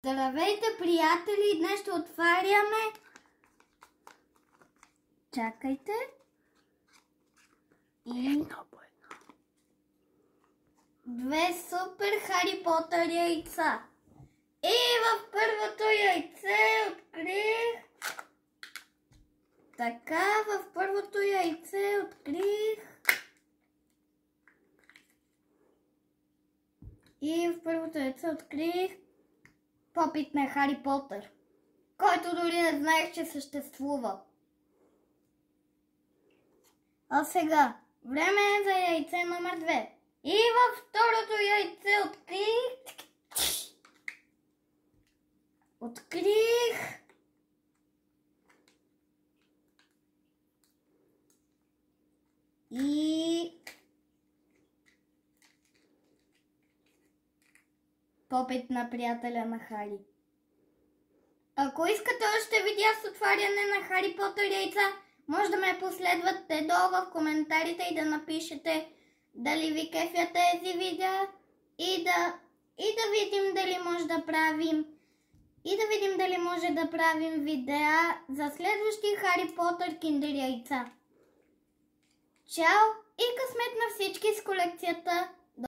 Здравейте, приятели! Днес ще отваряме... Чакайте. Едно по едно. Две супер Хари Потър яйца. И в първото яйце открих... Така, в първото яйце открих... И в първото яйце открих... Попит на Хари Потър, който дори не знаех, че съществува. А сега, време е за яйце номер 2. И във второто яйце открих и попит на приятеля на Хари. Ако искате още видеа с отваряне на Хари Потър яйца, може да ме последвате долу в коментарите и да напишете дали ви кефят тези видеа и да видим дали може да правим видеа за следващи Хари Потър киндер яйца. Чао и късмет на всички с колекцията!